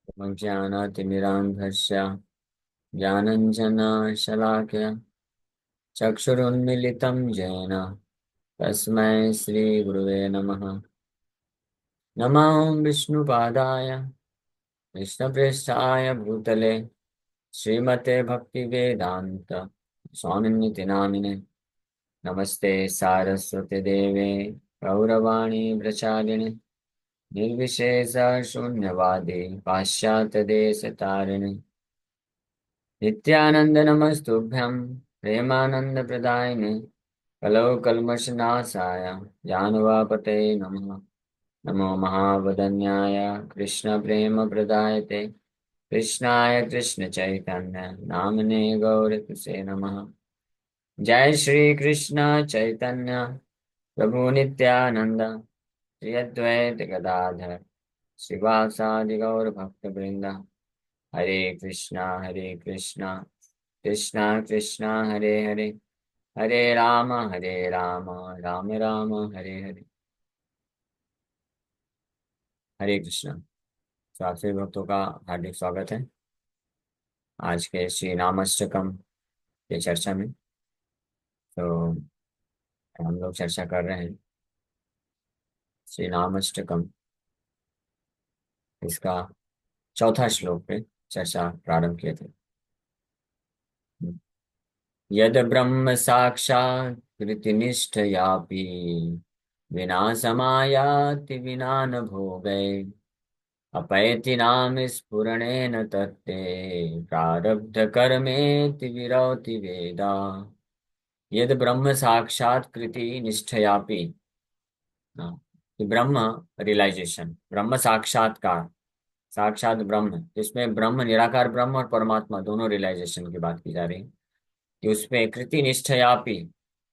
ज्ञानातिमिरान्धस्य ज्ञानञ्जनशलाकया चक्षुरुन्मीलितं येन तस्मै श्रीगुरुवे नमः। नमो विष्णुपादाय कृष्णप्रेष्ठाय भूतले श्रीमते भक्तिवेदान्त स्वामिनिति नामिने। नमस्ते सारस्वती देवे गौरवाणी प्रचारिणे निर्विशेष शून्यवादी पाश्चात्यदेशतारिणे नित्यानंद नमस्तुभ्यं प्रेमानंदप्रदायिने कलौ कल्मषनाशाय ज्ञानवापते नमः। नमो महावदन्याय कृष्णप्रेमप्रदायते कृष्णाय कृष्णचैतन्य नामने गौरकिसे नमः। जय श्री कृष्ण चैतन्य प्रभु नित्यानंद श्री अद्वैत गदाधर श्रीवासादि गौर भक्तवृंद। हरे कृष्णा कृष्णा कृष्णा हरे हरे हरे राम राम राम हरे हरे। हरे कृष्णा। तो आप सभी भक्तों का हार्दिक स्वागत है आज के श्री नामाष्टकम की चर्चा में। तो हम लोग चर्चा कर रहे हैं श्री नामाष्टकम, इसका चौथा श्लोक पे चर्चा प्रारंभ किए थे। यद ब्रह्म साक्षात् कृतिनिष्ठयापि विना समायाति विना न भोगै अपैति नाम स्फुरणेन तत्ते प्रारब्ध कर्मेति विरौति वेदा। यद ब्रह्म साक्षात् कृति निष्ठयापि, हाँ, कि ब्रह्म रियलाइजेशन, ब्रह्म साक्षात्कार, साक्षात ब्रह्म, इसमें ब्रह्म निराकार ब्रह्म और परमात्मा दोनों रियलाइजेशन की बात की जा रही है कि उसमें कृति निष्ठयापि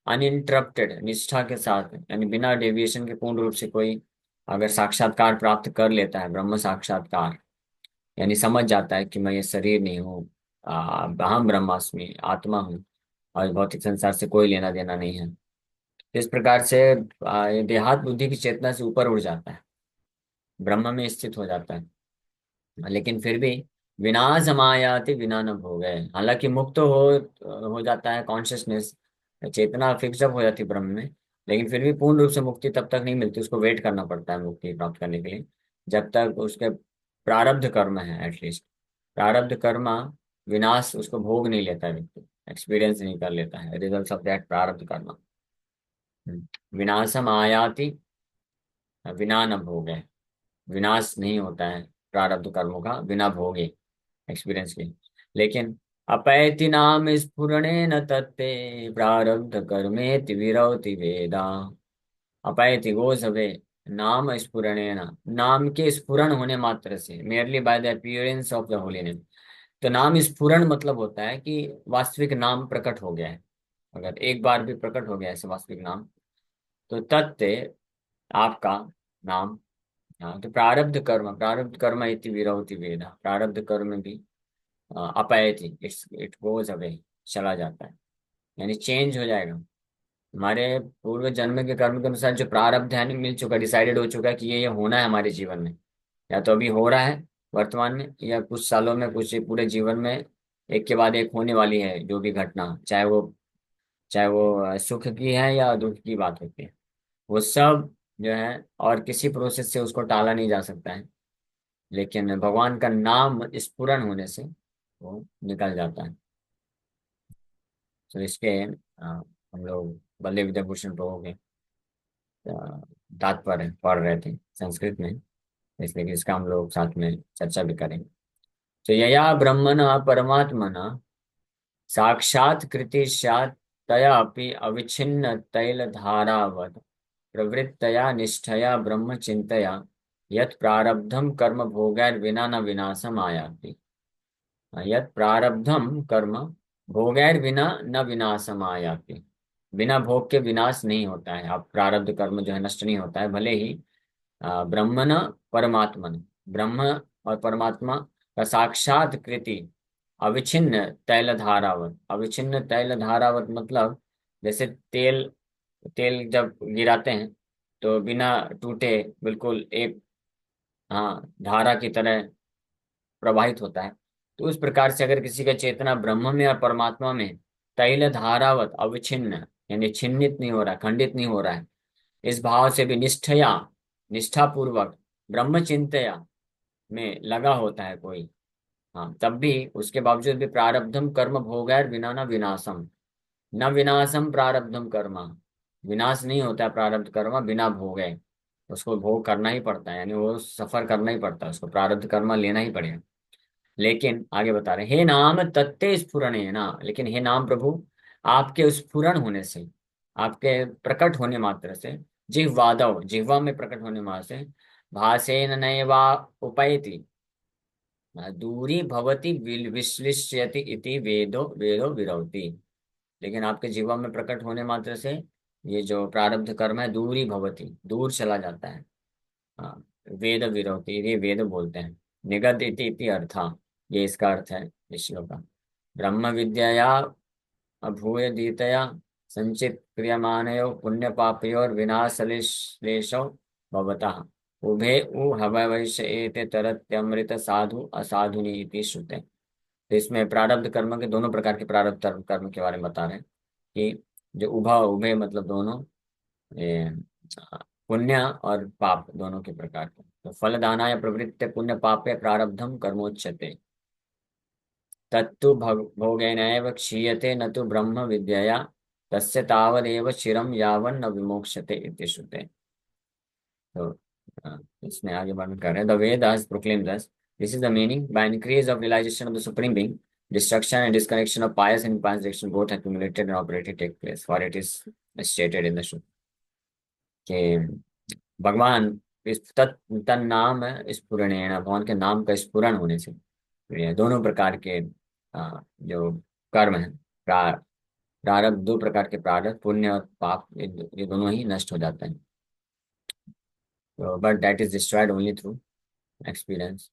अनइंटरप्टेड निष्ठा के साथ, यानी बिना डेविएशन के पूर्ण रूप से कोई अगर साक्षात्कार प्राप्त कर लेता है, ब्रह्म साक्षात्कार यानी समझ जाता है कि मैं ये शरीर नहीं हूँ, अहम ब्रह्मास्मि, आत्मा हूँ और भौतिक संसार से कोई लेना देना नहीं है। इस प्रकार से ये देहात बुद्धि की चेतना से ऊपर उड़ जाता है, ब्रह्म में स्थित हो जाता है। लेकिन फिर भी विना समायाति विना न भोगे, हालांकि मुक्त हो जाता है कॉन्शियसनेस, चेतना फिक्स अप हो जाती है ब्रह्म में। लेकिन फिर भी पूर्ण रूप से मुक्ति तब तक नहीं मिलती, उसको वेट करना पड़ता है मुक्ति प्राप्त करने के लिए, जब तक उसके प्रारब्ध कर्म है, एटलीस्ट प्रारब्ध कर्म विनाश उसको भोग नहीं लेता है, व्यक्ति एक्सपीरियंस नहीं कर लेता है रिजल्ट्स ऑफ दैट प्रारब्ध कर्म। विनाशम आयाति विना न भोगे, विनाश नहीं होता है प्रारब्ध कर्मों का बिना भोगे, एक्सपीरियंस की। लेकिन अपैति नाम स्फुरणे न तत्ते प्रारब्ध कर्मेति विरौति वेदा। अपैति वो सवे नाम स्फुरणे न, नाम के स्फुरन होने मात्र से, merely by the appearance of the holy name. तो नाम स्फुरन मतलब होता है कि वास्तविक नाम प्रकट हो गया है, अगर एक बार भी प्रकट हो गया ऐसे वास्तविक नाम, तो तत्ते आपका नाम। हाँ, तो प्रारब्ध कर्म इति विरौति वेदा, प्रारब्ध कर्म भी अपैति, इट गोज अवे, चला जाता है, यानी चेंज हो जाएगा। हमारे पूर्व जन्म के कर्म के अनुसार जो प्रारब्ध है मिल चुका, डिसाइडेड हो चुका है कि ये होना है हमारे जीवन में, या तो अभी हो रहा है वर्तमान में, या कुछ सालों में, कुछ पूरे जीवन में एक के बाद एक होने वाली है जो भी घटना, चाहे वो सुख की है या दुख की बात होती है, वो सब जो है और किसी प्रोसेस से उसको टाला नहीं जा सकता है। लेकिन भगवान का नाम स्फुरन होने से वो निकल जाता है। तो इसके हम लोग बल्ले विद्याभूषण प्रभु के तात्पर्य पढ़ रहे थे संस्कृत में, इसलिए कि इसका हम लोग साथ में चर्चा भी करेंगे। तो यया ब्रह्मणा परमात्मना साक्षात् कृति स्यात् तया अपि अविच्छिन्न तैलधारावत् प्रवृत्तया निष्ठया ब्रह्म चिंतया यत् प्रारब्धम कर्म भोगैर्विना न विनाशम आयाति। यत् प्रारब्धम कर्म भोगैर्विना न विनाशम आयाति, बिना भोग के विनाश नहीं होता है। अब प्रारब्ध कर्म जो है नष्ट नहीं होता है, भले ही ब्रह्मण परमात्मन, ब्रह्म और परमात्मा का साक्षात कृति अविच्छिन्न तैल धारावत, अविच्छिन्न तैल धारावत मतलब जैसे तेल, तेल जब गिराते हैं तो बिना टूटे बिल्कुल एक, हाँ, धारा की तरह प्रवाहित होता है। तो उस प्रकार से अगर किसी का चेतना ब्रह्म में और परमात्मा में तैल धारावत अविच्छिन्न, यानी छिन्नित नहीं हो रहा, खंडित नहीं हो रहा है, इस भाव से भी निष्ठया, निष्ठा पूर्वक ब्रह्म चिंतया में लगा होता है कोई, हाँ, तब भी उसके बावजूद भी प्रारब्धम कर्म भोगैर विना न विनाशम, न विनाशम प्रारब्धम कर्म, विनाश नहीं होता प्रारब्ध कर्म बिना भोगे, उसको भोग करना ही पड़ता है, यानी वो सफर करना ही पड़ता है, उसको प्रारब्ध कर्म लेना ही पड़ेगा। लेकिन आगे बता रहे हैं, हे नाम तत्ते स्फुरण है ना, लेकिन हे नाम प्रभु, आपके स्फुरण होने से, आपके प्रकट होने मात्र से, जिह्वादव, जिह्वा में प्रकट होने मात्र से, भासेन नैवा उपैति, दूरी भवति विश्लिष्यति इति वेदो वेदो विरोधि। लेकिन आपके जीवन में प्रकट होने मात्र से ये जो प्रारब्ध कर्म है दूरी भवति, दूर चला जाता है। हाँ, वेद विरोधी, ये वेद बोलते हैं। निगत इति अर्था, ये इसका अर्थ है इस श्लोक का। ब्रह्म विद्यया अभूय दीतया संचित क्रियमाणयो पुण्य पापयोर विनाशलेशो भवतः उभे उ हवैश्य एते तरत्यमृत साधु असाधुनि इति श्रुते। तो इसमें प्रारब्ध कर्म के दोनों प्रकार के प्रारब्ध कर्म के बारे में बता रहे हैं कि जो उभा उभे मतलब दोनों, ये पुण्य और पाप दोनों के प्रकार के। तो फलदानाय प्रवृत्ते पुण्य पापे प्रारब्धम कर्मोच्यते तत्तु भोगेनैव क्षीयते न तो ब्रह्म विद्यया तस्य तावदेव चिरम यावन्न विमोक्ष्यते इति श्रुते। तो इसमें आगे वर्णन कर रहे हैं, the Vedas proclaim thus, this is the meaning, by increase of realization of the supreme being, destruction and disconnection of pious and impious direction both accumulated and operated take place, for it is stated in the Shruti कि भगवान इस तन नाम स्फुरणेण, भगवान के नाम का स्फुरण होने से ये दोनों प्रकार के जो कर्म है, प्रारब्ध, दो प्रकार के प्रारब्ध पुण्य और पाप, ये दोनों ही नष्ट हो जाते हैं। तो but that is destroyed only through experience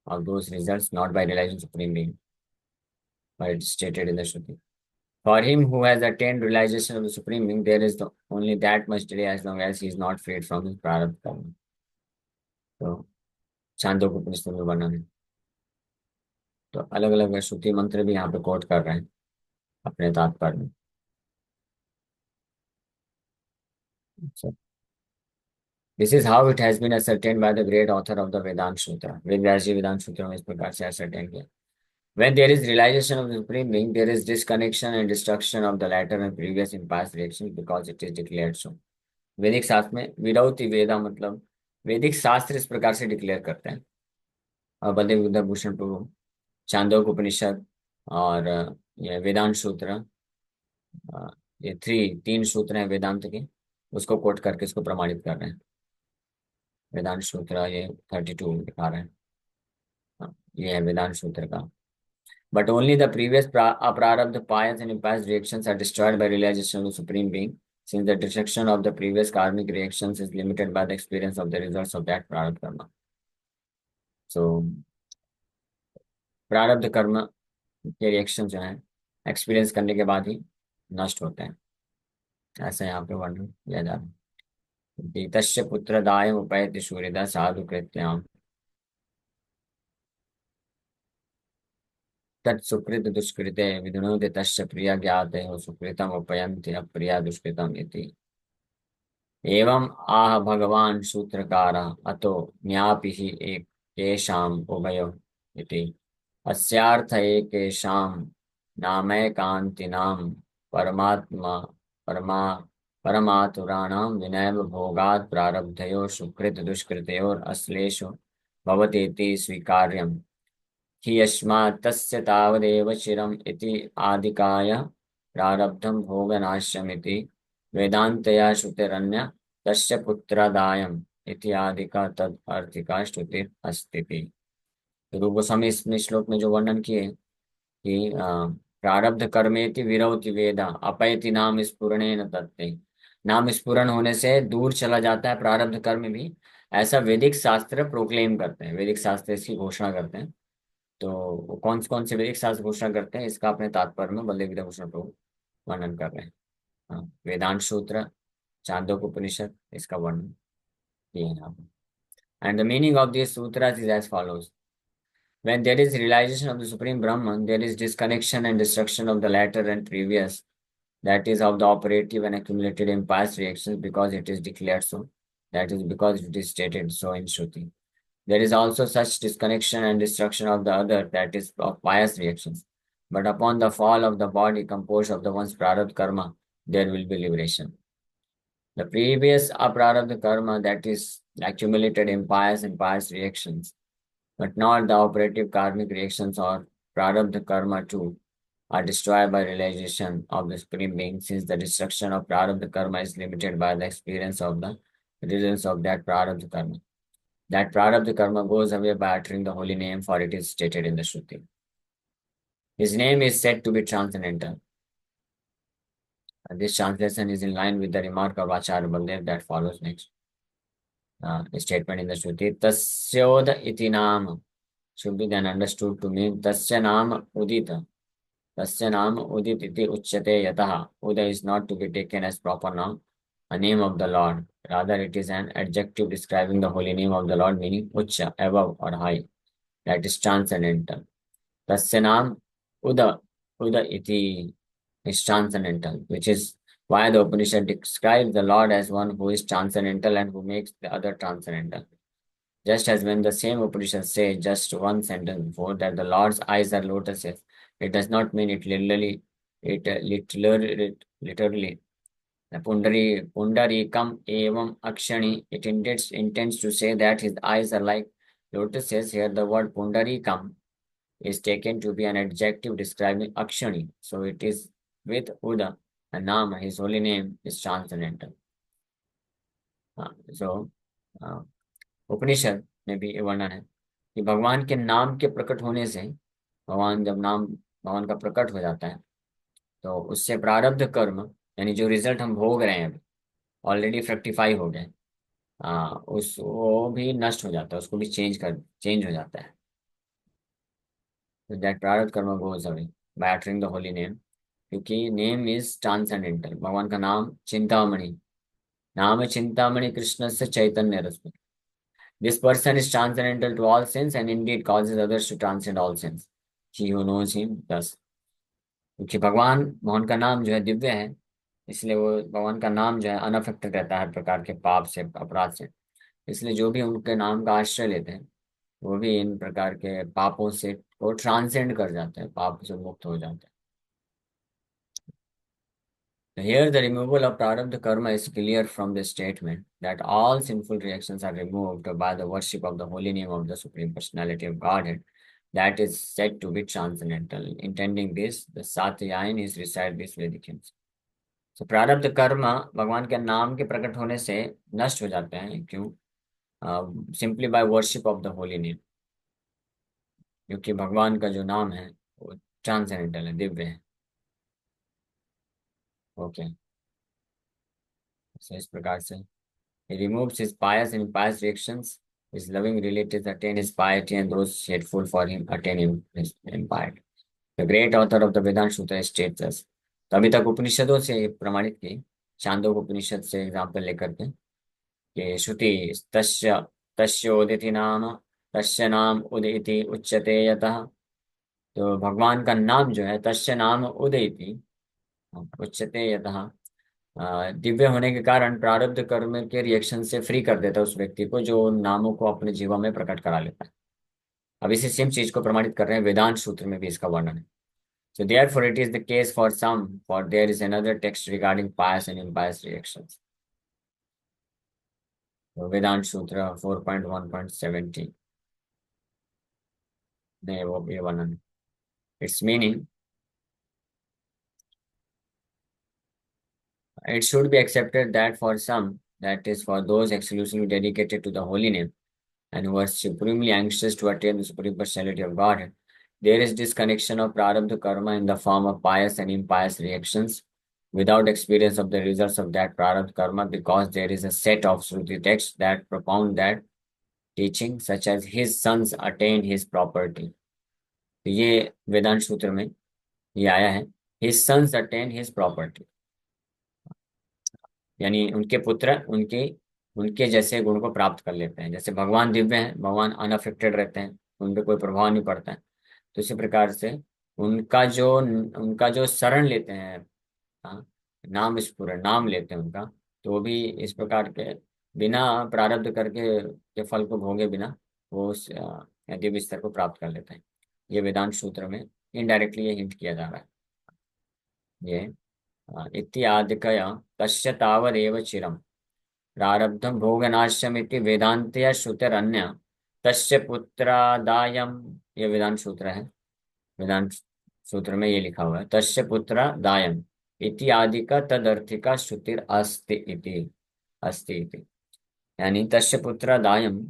of those results, not by realizing supreme being, but it's stated in the Shruti. For him who has attained realization of the supreme being, there is only that much delay as long as he is not freed from his prarabdha karma. तो छांदोग्य उपनिषद में वर्णन है। तो अलग अलग श्रुति मंत्र भी यहाँ पे कोट कर रहे हैं अपने तात्पर्य में। This is how it has been ascertained by the great author of the Vedanta Sutra. Veda Vyasa ji Vedanta Sutra में इस प्रकार से ascertain किया। When there is realization of the Supreme Being, there is disconnection and destruction of the latter and previous and past reactions because it is declared so. वैदिक शास्त्र में विरौति वेदा मतलब वैदिक शास्त्र इस प्रकार से डिक्लेयर करते हैं। और बलदेव विद्याभूषण प्रभु चांदोक उपनिषद और ये वेदांत सूत्र, ये तीन सूत्र हैं वेदांत के, उसको कोट करके इसको प्रमाणित कर रहे हैं। वेदांत सूत्र ये 32 दिखा रहे हैं। ये है वेदांत सूत्र का। But only the previous aprarabdha pious and impious reactions are destroyed by realization of the Supreme Being, since the destruction of the previous karmic reactions is limited by the experience of the results of that prarabdha karma. So, प्रारब्ध कर्म के reaction जो है experience करने के बाद ही नष्ट होते हैं, ऐसा यहाँ पे वर्णन किया जा रहा है। तस्य पुत्र दायम उपैति सूर्यदा साधु कृत्याम तत्सुकृत दुष्कृते विधुनोति तस्य प्रिया ज्ञाते हो सुकृतम उपयन्ति अप्रिया दुष्कृतम इति। एवं आह भगवान सूत्रकार अतो ज्ञापि हि एकेषाम् उभयो इति। अस्यार्थ एकेषां नामैकान्तिनां परमात्मा परमा परमातुराणां विनैव भोगात् प्रारब्धयो सुकृत दुष्कृतयोर अश्लेषो भवतीति स्वीकार्यम् हि यस्मात् तस्य तावदेव चिरम् इति आदिकाय प्रारब्धं भोगनाश्यमिति वेदान्तया श्रुतिरन्य तस्य पुत्रदायम् इत्यादि का तद अर्थिका श्रुति अस्ति। रूप गोस्वामी इसमें श्लोक में जो वर्णन किए कि प्रारब्ध कर्मेति विरौति वेदा अपैति नाम स्फुरणेन तत्ते, नाम स्फुरण होने से दूर चला जाता है प्रारब्ध कर्म भी, ऐसा वैदिक शास्त्र प्रोक्लेम करते हैं, वैदिक शास्त्र इसकी घोषणा करते हैं। तो कौन से वैदिक शास्त्र घोषणा करते हैं इसका अपने तात्पर्य में बलदेव विद्याभूषण प्रभु वर्णन कर रहे हैं। हाँ, वेदांत सूत्र, चांदोक उपनिषद, इसका वर्णन किए हैं यहाँ पे। And the meaning of this sutra is as follows. When there is realization of the Supreme Brahman, there is disconnection and destruction of the latter and previous, that is of the operative and accumulated in past reactions, because it is declared so. That is because it is stated so in Shruti. There is also such disconnection and destruction of the other, that is of pious reactions. But upon the fall of the body composed of the one's prarabdha karma, there will be liberation. The previous aprarabdha karma, that is accumulated in pious and pious reactions, but not the operative karmic reactions or prarabdha karma too, are destroyed by realization of the Supreme Being, since the destruction of prarabdha karma is limited by the experience of the results of that prarabdha karma. That prarabdha karma goes away by uttering the holy name, for it is stated in the Shruti. His name is said to be transcendental. This translation is in line with the remark of Acharya Baldev that follows next. Statement in the Shruti. Tasyoda iti nam should be then understood to mean Tasya nam udita. Tasya nam udit iti uchyate yataha. Uda is not to be taken as proper noun, a name of the Lord. Rather, it is an adjective describing the holy name of the Lord, meaning ucha, above or high. That is transcendental. Tasya nam uda. Uda iti is transcendental, which is why the Upanishad describes the Lord as one who is transcendental and who makes the other transcendental. Just as when the same Upanishad says just one sentence before that the Lord's eyes are lotuses, it does not mean it literally. Literally. Pundarikam evam akshani. It intends to say that his eyes are like lotuses. Here, the word pundarikam is taken to be an adjective describing akshani. So it is with Uda and Nama, his holy name is transcendental. So उपनिषद में भी ये वर्णन है कि भगवान के नाम के प्रकट होने से, भगवान का प्रकट हो जाता है, तो उससे प्रारब्ध कर्म, यानी जो रिजल्ट हम भोग रहे हैं अभी, ऑलरेडी फ्रक्टिफाई हो गए, उस वो भी नष्ट हो जाता है, उसको भी चेंज हो जाता है. दैट प्रारब्ध कर्म goes away by uttering the holy name, क्योंकि नेम इज ट्रांसेंडेंटल. भगवान का नाम चिंतामणि, नाम चिंतामणि कृष्ण से चैतन्य रस. This person is transcendental to all sins and indeed causes others to transcend all sins. He who knows him thus. क्योंकि भगवान का नाम जो है दिव्य है, इसलिए वो भगवान का नाम जो है अनअफेक्टेड रहता है हर प्रकार के पाप से, अपराध से. इसलिए जो भी उनके नाम का आश्रय लेते हैं वो भी इन प्रकार के पापों से वो ट्रांसेंड कर जाते हैं, पाप से मुक्त हो जाते हैं. Here, the removal of prarabdha karma is clear from the statement that all sinful reactions are removed by the worship of the holy name of the Supreme Personality of Godhead, that is said to be transcendental. Intending this, the Satyayin is recite this Vedic hymns. So, prarabdha karma भगवान के नाम के प्रकट होने से नष्ट हो जाते हैं. क्यों? Simply by worship of the holy name. क्योंकि भगवान का जो नाम है वो ट्रांसेंडेंटल है, दिव्य है. ओके, इस प्रकार से he removes his pious and impious reactions. His loving relatives attain his piety, and those hateful for him attain his impiety. The great author of the Vedanta Sutra states this. तो अभी तक उपनिषदों से प्रमाणित की, छांदोग उपनिषद से एग्जाम्पल लेकर के, कि श्रुति तस्य तस्योदिति नाम, तस्य नाम उदिति उच्यते यतः. तो भगवान का नाम जो है तस्य नाम उदिति उच्यते यतः, दिव्य होने के कारण प्रारब्ध कर्म के रिएक्शन से फ्री कर देता है उस व्यक्ति को जो उन नामों को अपने जीवन में प्रकट करा लेता है. अब इसी सेम चीज को प्रमाणित कर रहे हैं वेदांत सूत्र में भी इसका वर्णन है. So therefore it is the case for some, for there is another text regarding pious and impious reactions. So Vedant Sutra 4.1.70 ने वो ये वर्णन. Its meaning, it should be accepted that for some, that is for those exclusively dedicated to the holy name and who are supremely anxious to attain the supreme personality of Godhead, there is disconnection of prarabdha karma in the form of pious and impious reactions without experience of the results of that prarabdha karma, because there is a set of Shruti texts that propound that teaching, such as his sons attain his property. तो ये वेदांत सूत्र में ये आया है, his sons attain his property, यानी उनके पुत्र उनके जैसे गुण को प्राप्त कर लेते हैं. जैसे भगवान दिव्य हैं, भगवान अनअफेक्टेड रहते हैं, उन पे कोई प्रभाव नहीं पड़ता है। तो इसी प्रकार से उनका जो शरण लेते हैं, हाँ, नाम स्फुरण नाम लेते हैं उनका, तो वो भी इस प्रकार के बिना प्रारब्ध करके के फल को भोगे बिना वो उस दिव्य स्तर को प्राप्त कर लेते हैं। ये वेदांत सूत्र में इनडायरेक्टली ये हिंट किया जा रहा है। ये इत्यादिकया तस्य तावदेव चिरम् प्रारब्धं भोगनाश्यमिति वेदांतया श्रुतिरन्य तस्य पुत्रादायम्। ये वेदांत सूत्र है। वेदांत सूत्र में ये लिखा हुआ है, तस्य पुत्रादायम् इति आदि का तदर्थिका श्रुतिर अस्ति इति। अस्ति इति यानी तस्य पुत्रादायम्,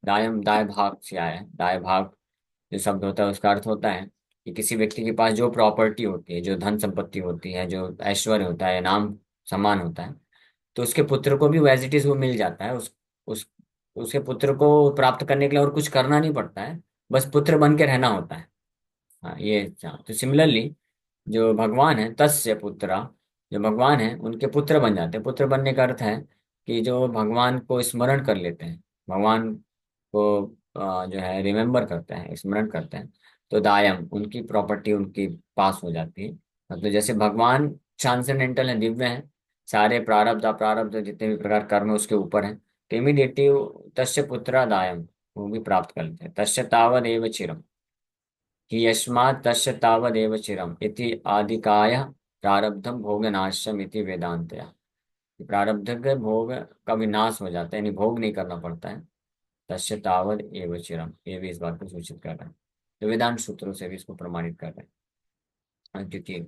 दायम दाय भाग से आया है। दाय भाग जो शब्द होता है उसका अर्थ होता है कि किसी व्यक्ति के पास जो प्रॉपर्टी होती है, जो धन संपत्ति होती है, जो ऐश्वर्य होता है, नाम सम्मान होता है, तो उसके पुत्र को भी वो एज इट इज वो मिल जाता है। उस उसके पुत्र को प्राप्त करने के लिए और कुछ करना नहीं पड़ता है, बस पुत्र बन के रहना होता है। हाँ, ये तो सिमिलरली जो भगवान है तस्य पुत्रा, जो भगवान है उनके पुत्र बन जाते हैं। पुत्र बनने का अर्थ है कि जो भगवान को स्मरण कर लेते हैं, भगवान को जो है रिमेम्बर करते हैं, स्मरण करते हैं, तो दायम उनकी प्रॉपर्टी उनकी पास हो जाती है। मतलब जैसे भगवान ट्रांसेंडेंटल है, दिव्य है, सारे प्रारब्ध अप्रारब्ध जितने भी प्रकार कर्म है उसके ऊपर है, तो इमीडिएटली तस्य पुत्रा दायम वो भी प्राप्त कर लेते हैं। तस्य तावदेव चिरम कि यस्मात् तस्य तावदेव चिरम इति आदिकाय प्रारब्धम भोगनाश्यम इति वेदांतया। प्रारब्ध के भोग का विनाश हो जाता है, यानी भोग नहीं करना पड़ता है। तस्य तावद एव चिरम, ये भी इस बात को सूचित कर रहा है। तो वेदांत सूत्रों से भी इसको प्रमाणित कर रहे हैं। क्योंकि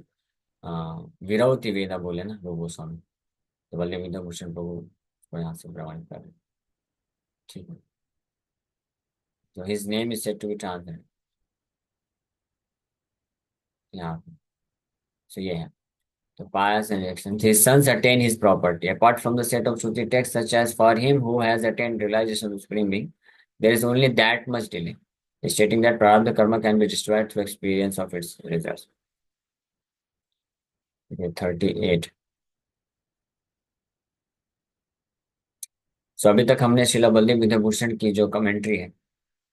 विरौति वेदा बोले ना लोग गोस्वामी, तो वल्लभ विद्या भूषण प्रभु को यहाँ से प्रमाणित कर रहे हैं। ठीक है, तो his name is said to be translated यहाँ पे। सो ये है। The pious and actions. His sons attain his property. Apart from the set of Shruti texts, such as for him who has attained realization of Supreme Being, there is only that much delay, stating that Prarabdha karma can be destroyed through experience of its results. Okay, 38. सो अभी तक हमने शिला बल्लभ विद्याभूषण की जो commentary है,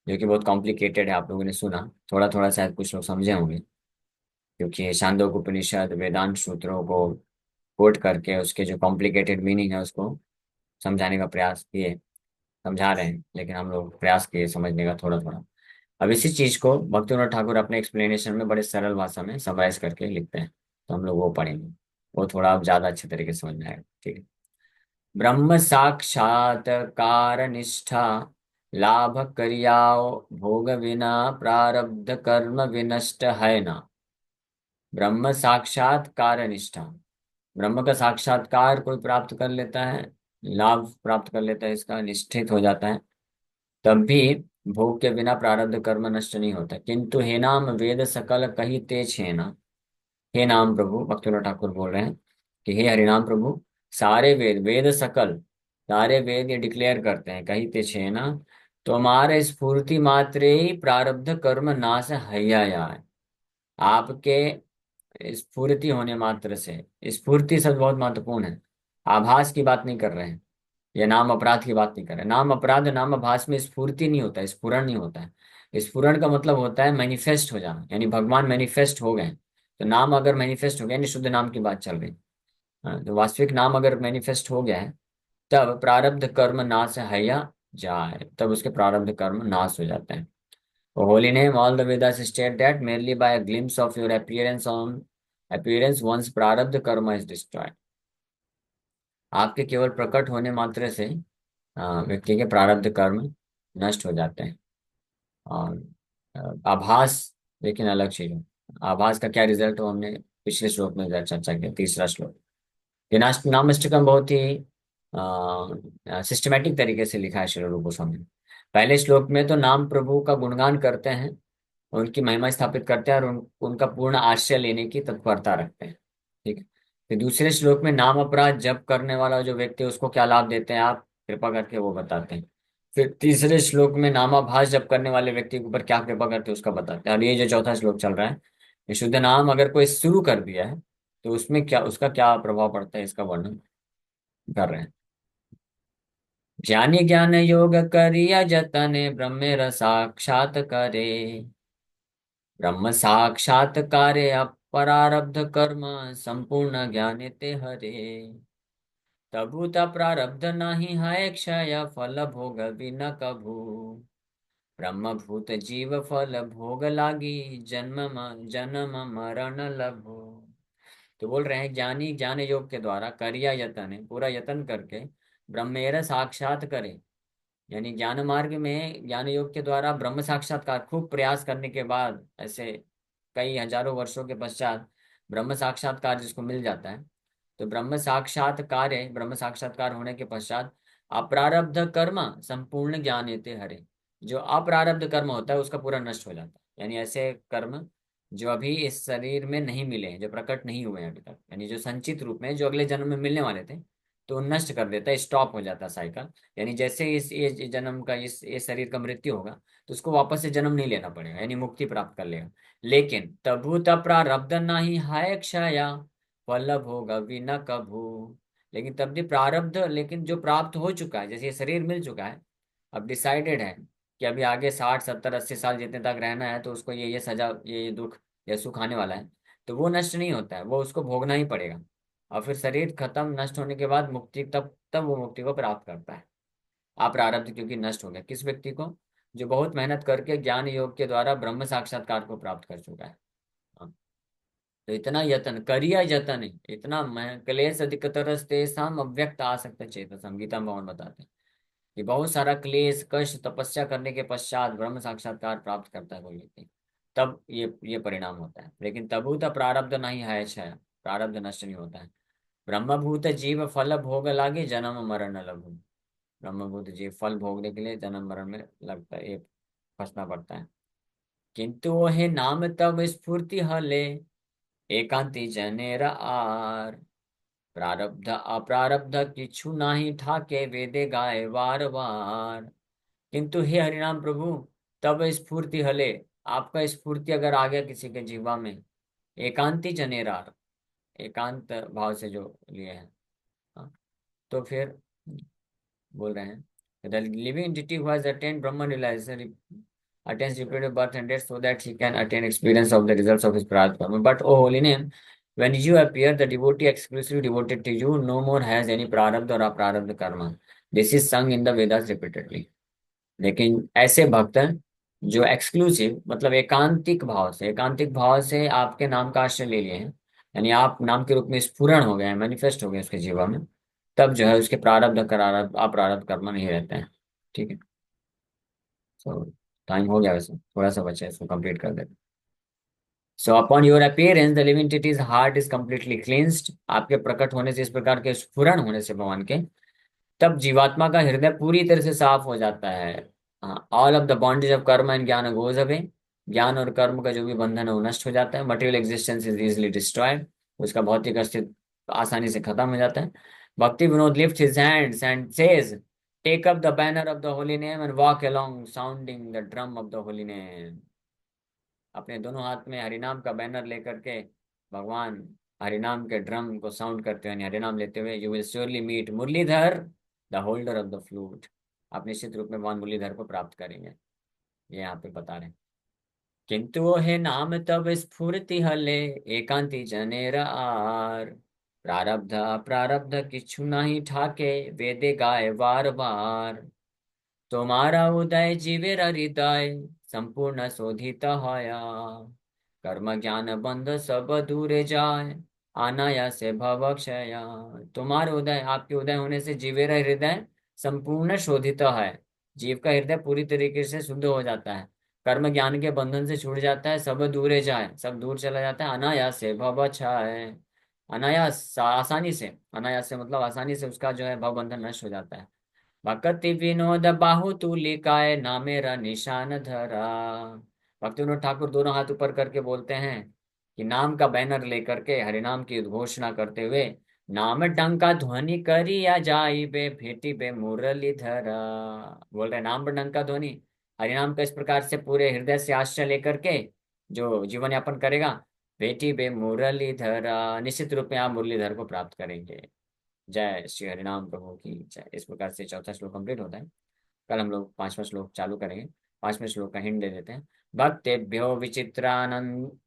जो कि बहुत complicated है, आप लोगों ने सुना। थोड़ा थोड़ा शायद कुछ लोग समझे होंगे, क्योंकि छांदोग्य उपनिषद वेदांत सूत्रों को कोट करके उसके जो कॉम्प्लिकेटेड मीनिंग है उसको समझाने का प्रयास किए, समझा रहे हैं, लेकिन हम लोग प्रयास किए समझने का थोड़ा थोड़ा। अब इसी चीज को भक्तिविनोद ठाकुर अपने एक्सप्लेनेशन में बड़े सरल भाषा में समराइज करके लिखते हैं, तो हम लोग वो पढ़ेंगे। वो थोड़ा ज्यादा अच्छे तरीके से समझ में आएगा। ठीक है। ब्रह्म साक्षात्कार निष्ठा लाभ करियाओ भोग बिना प्रारब्ध कर्म विनष्ट है ना। ब्रह्म साक्षात्कार निष्ठा, ब्रह्म का साक्षात्कार कोई प्राप्त कर लेता है, लाभ प्राप्त कर लेता है, इसका निष्ठित हो जाता है, तब भी भोग के बिना प्रारब्ध कर्म नष्ट नहीं होता। किंतु हे नाम वेद सकल कही ते छेना। हे नाम प्रभु, भक्तिविनोद ठाकुर बोल रहे हैं कि हे हरिनाम प्रभु, सारे वेद, वेद सकल, सारे वेद ये डिक्लेयर करते हैं कही ते छेना, तुम्हारे स्फूर्ति मात्रे ही प्रारब्ध कर्म नाश हैया है। आपके स्फूर्ति होने मात्र से, स्फूर्ति शब्द बहुत महत्वपूर्ण है, आभास की बात नहीं कर रहे हैं, या नाम अपराध की बात नहीं कर रहे। नाम अपराध नाम आभास में स्फूर्ति नहीं होता है, स्फुरण नहीं होता है। स्फुरण का मतलब होता है मैनिफेस्ट हो जाना, यानी भगवान मैनिफेस्ट हो गए। तो नाम अगर मैनिफेस्ट हो गया, यानी शुद्ध नाम की बात चल रही है। हाँ, तो वास्तविक नाम अगर मैनिफेस्ट हो गया है, तब प्रारब्ध कर्म नाश है या जाए, तब उसके प्रारब्ध कर्म नाश हो जाते हैं। Holy name all the Vedas state that merely by a glimpse of your appearance once प्रारब्ध कर्म is destroyed। आपके केवल प्रकट होने मात्र से व्यक्ति के प्रारब्ध कर्म नष्ट हो जाते हैं। और आभास लेकिन अलग चीज है। आभास का क्या रिजल्ट हो, हमने पिछले श्लोक में चर्चा किया, तीसरा श्लोक। ये नामष्टकम बहुत ही सिस्टमेटिक तरीके से लिखा है श्री रूप गोस्वामी ने। पहले श्लोक में तो नाम प्रभु का गुणगान करते हैं, उनकी महिमा स्थापित करते हैं और उनका पूर्ण आश्रय लेने की तत्परता रखते हैं। ठीक है। फिर दूसरे श्लोक में नाम अपराध जप करने वाला जो व्यक्ति है उसको क्या लाभ देते हैं, आप कृपा करके वो बताते हैं। फिर तीसरे श्लोक में नामाभास जप करने वाले व्यक्ति के ऊपर क्या कृपा करते हैं उसका बताते हैं। और ये जो चौथा श्लोक चल रहा है, ये शुद्ध नाम अगर कोई शुरू कर दिया है तो उसमें क्या, उसका क्या प्रभाव पड़ता है, इसका वर्णन कर रहे हैं। ज्ञानी ज्ञान योग करिया जतने ब्रह्मेर साक्षात करे। ब्रह्म साक्षात्कारे अपरारब्ध कर्म संपूर्ण ज्ञान ते हरे। तबुत प्रारब्ध नहीं है क्षय फल भोग बिन कभू। ब्रह्म भूत जीव फल भोग लागी जन्म मरण लभो। तो बोल रहे हैं ज्ञानी ज्ञान योग के द्वारा करिया यतन है, पूरा यतन करके ब्रह्मेर साक्षात करे। यानी ज्ञान मार्ग में ज्ञान योग के द्वारा ब्रह्म साक्षात्कार खूब प्रयास करने के बाद ऐसे कई हजारों वर्षों के पश्चात ब्रह्म साक्षात्कार जिसको मिल जाता है। तो ब्रह्म साक्षात्कार है, ब्रह्म साक्षात्कार होने के पश्चात अप्रारब्ध कर्म संपूर्ण ज्ञान येते हरे। जो अप्रारब्ध कर्म होता है उसका पूरा नष्ट हो जाता है। यानी ऐसे कर्म जो अभी इस शरीर में नहीं मिले हैं, जो प्रकट नहीं हुए हैं अभी तक, यानी जो संचित रूप में जो अगले जन्म में मिलने वाले थे, तो वो नष्ट कर देता है, स्टॉप हो जाता है साइकिल। यानी जैसे इस ये जन्म का इस शरीर का मृत्यु होगा तो उसको वापस से जन्म नहीं लेना पड़ेगा, यानी मुक्ति प्राप्त कर लेगा। लेकिन तभूत प्रारब्ध नहीं हाय क्षया फल भोग अभी न कभू। लेकिन तब भी प्रारब्ध, लेकिन जो प्राप्त हो चुका है, जैसे ये शरीर मिल चुका है, अब डिसाइडेड है कि अभी आगे 60 70 80 साल जितने तक रहना है, तो उसको ये सजा, ये दुख या सुख आने वाला है, तो वो नष्ट नहीं होता है, वो उसको भोगना ही पड़ेगा। और फिर शरीर खत्म नष्ट होने के बाद मुक्ति, तब तब वो मुक्ति को प्राप्त करता है। आप प्रारब्ध क्योंकि नष्ट हो गया, किस व्यक्ति को? जो बहुत मेहनत करके ज्ञान योग के द्वारा ब्रह्म साक्षात्कार को प्राप्त कर चुका है। हाँ। तो इतना यतन करिया यतन है, इतना क्लेश अधिकतरस्ते साम अव्यक्त आसक्त चेतसम, गीता भगवान बताते हैं कि बहुत सारा क्लेश कष्ट तपस्या करने के पश्चात ब्रह्म साक्षात्कार प्राप्त करता है कोई व्यक्ति, तब ये परिणाम होता है। लेकिन तभूत प्रारब्ध नहीं है क्षय, प्रारब्ध नष्ट नहीं होता है। ब्रह्मभूत जीव फल भोग लागे जन्म मरण लघु। ब्रह्मभूत जीव फल भोगने के लिए जन्म मरण में लगता है, ये फंसना पड़ता है। किंतु वह नाम तब स्फूर्ति हले एकांती जनेर आर। प्रारब्ध अप्रारब्ध किछु नाही ठाके वेदे गाए वार वार। किंतु हे हरिनाम प्रभु, तब स्फूर्ति हले, आपका स्फूर्ति अगर आ गया किसी के जीवा में, एकांती जनेरार, एकांत भाव से जो लिए है, हाँ, तो फिर बोल रहे हैं the living entity who has attained Brahman realization attains repeated birth and death so that he can attain experience of the results of his prarabdha. But O holy name, when you appear, the devotee exclusively devoted to you no more has any prarabdha or aprarabdha karma. This is sung in the Vedas repeatedly. लेकिन ऐसे भक्त जो exclusive मतलब एकांतिक भाव से आपके नाम का आश्रय ले लिए हैं, यानी आप नाम के रूप में स्फुरण हो गए हैं, मैनिफेस्ट हो गए उसके जीवन में, तब जो है उसके प्रारब्ध करारब्ध अप्रारब्ध कर्म नहीं रहते हैं। ठीक है। सो टाइम हो गया, वैसे थोड़ा सा बचा है, इसको कंप्लीट कर देते। So upon your appearance the living entities heart is completely cleansed. आपके प्रकट होने से, इस प्रकार के स्फुरण होने से भगवान के, तब जीवात्मा का हृदय पूरी तरह से साफ हो जाता है। All of the bondage of कर्म एंड ज्ञान गोज अवे। ज्ञान और कर्म का जो भी बंधन है वो नष्ट हो जाता है। Material existence is easily destroyed, उसका भौतिक अस्तित्व आसानी से खत्म हो जाता है। Bhakti Vinod lift his hands and says take up the banner of the holy name and walk along sounding the drum of the holy name. अपने दोनों हाथ में हरिनाम का बैनर लेकर के भगवान हरिनाम के ड्रम को साउंड करते हुए, यानी हरिनाम लेते हुए, you will surely meet Murlidhar the holder of the flute. आप निश्चित रूप में भगवान मुरलीधर को प्राप्त करेंगे, ये यहाँ पे बता रहे हैं। किंतु वो है नाम तब स्फूर्ति हले एकांती जनेर आर। प्रारब्ध प्रारब्ध किछु नहीं ठाके वेदे गाय वार बार। तुम्हारा उदय जीवेर हृदय संपूर्ण शोधित होया। कर्म ज्ञान बंध सब दूर जाए अनायास से भव क्षया। तुम्हारे उदय, आपके उदय होने से जीवेर हृदय संपूर्ण शोधित है। जीव का हृदय पूरी तरीके से शुद्ध हो जाता है, कर्म ज्ञान के बंधन से छूट जाता है, सब दूर जाए, सब दूर चला जाता है, अनायास से भव क्षय। अनायास आसानी से, अनायास से मतलब आसानी से उसका जो है भव बंधन नष्ट हो जाता है। भक्ति विनोद बाहु तुलिकाय ना मेरा निशान धरा। भक्ति विनोद ठाकुर दोनों हाथ ऊपर करके बोलते हैं कि नाम का बैनर लेकर के हरिनाम की उद्घोषणा करते हुए, नाम डंका ध्वनि करिया जाई बे भेटी बे मुरली धरा। बोल रहे नाम डंका ध्वनि, हरिनाम का इस प्रकार से पूरे हृदय से आश्रय लेकर के जो जीवन यापन करेगा, बेटी बे मुरली धरा, निश्चित रूप में आप मुरलीधर को प्राप्त करेंगे। जय श्री हरिनाम प्रभु की जय। इस प्रकार से चौथा श्लोक कंप्लीट होता है। कल हम लोग पांचवा श्लोक चालू करेंगे। पांचवें श्लोक का हिंट दे देते हैं। भक्तेभ्यो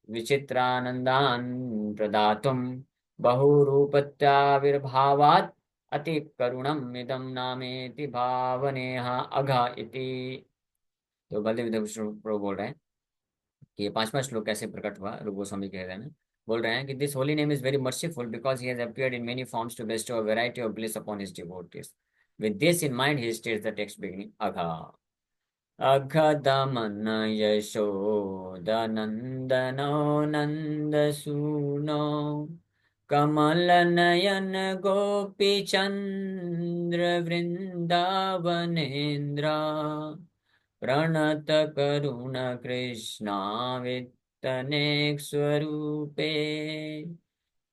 विचित्रानंदान प्रदातुम बहुरूपत्याविर्भावात् अति करुणम इदं नामेति भावनेहा अघा इति। तो बलदेव प्रभु बोल रहे हैं कि ये पांचवा श्लोक कैसे प्रकट हुआ रूप गोस्वामी कह रहे हैं। बोल रहे हैं कि this holy name is very merciful because he has appeared in many forms to bestow a variety of bliss upon his devotees. With this in mind he states the text beginning अघा। अघदमन यशोदनन्दनो नन्दसूनो कमलनयन गोपीचन्द्र वृन्दावनेन्द्र प्रणतकरुण कृष्णावितनेक स्वरूपे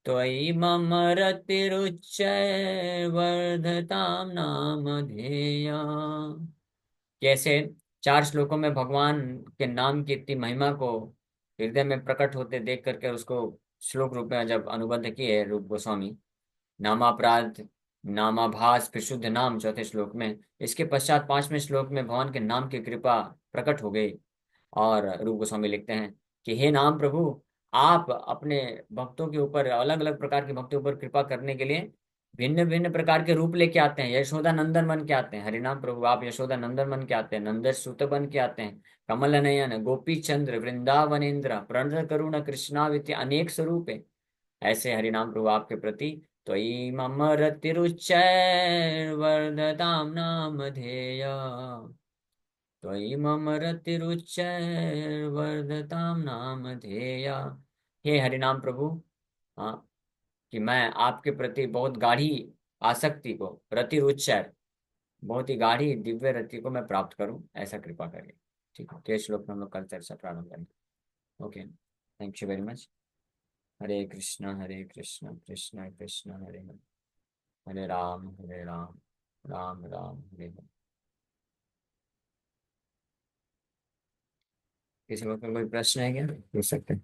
त्वयि मम रतिरुच्चैर्वर्धतां नामधेया। कैसे चार श्लोकों में भगवान के नाम की इतनी महिमा को हृदय में प्रकट होते देख करके उसको श्लोक रूप में जब अनुबंध किए रूप गोस्वामी। नामापराध, नामाभास, फिर शुद्ध नाम चौथे श्लोक में। इसके पश्चात पांचवें श्लोक में भगवान के नाम की कृपा प्रकट हो गई। और रूप गोस्वामी लिखते हैं कि हे नाम प्रभु, आप अपने भक्तों के ऊपर, अलग अलग प्रकार के भक्तों के ऊपर कृपा करने के लिए भिन्न भिन्न प्रकार के रूप लेके आते हैं। यशोदा नंदन बन के आते हैं। हरिनाम प्रभु, आप यशोदा नंदन बन के आते हैं, नंद सुत बन के आते हैं, कमल नयन, गोपी चंद्र, वृंदावनेन्द्र, प्रणत करुण कृष्णावित्य अनेक स्वरूप है। ऐसे हरिनाम प्रभु आपके प्रति त्वयि मम रतिरुच्चैर्वर्धतां नामधेय। त्वयि मम रतिरुच्चैर्वर्धतां नामधेया। हे हरिनाम प्रभु, हाँ, कि मैं आपके प्रति बहुत गाढ़ी आसक्ति को, रतिरुच्चैर, बहुत ही गाढ़ी दिव्य रति को मैं प्राप्त करूं, ऐसा कृपा करिए। ठीक है, तो ये श्लोक में हम लोग कल चर्चा प्रारंभ करेंगे। Okay, thank you very much. Hare Krishna Krishna Krishna Hare Hare, Hare Rama Rama Rama Hare Hare. किसी को कोई प्रश्न है क्या, पूछ सकते हैं।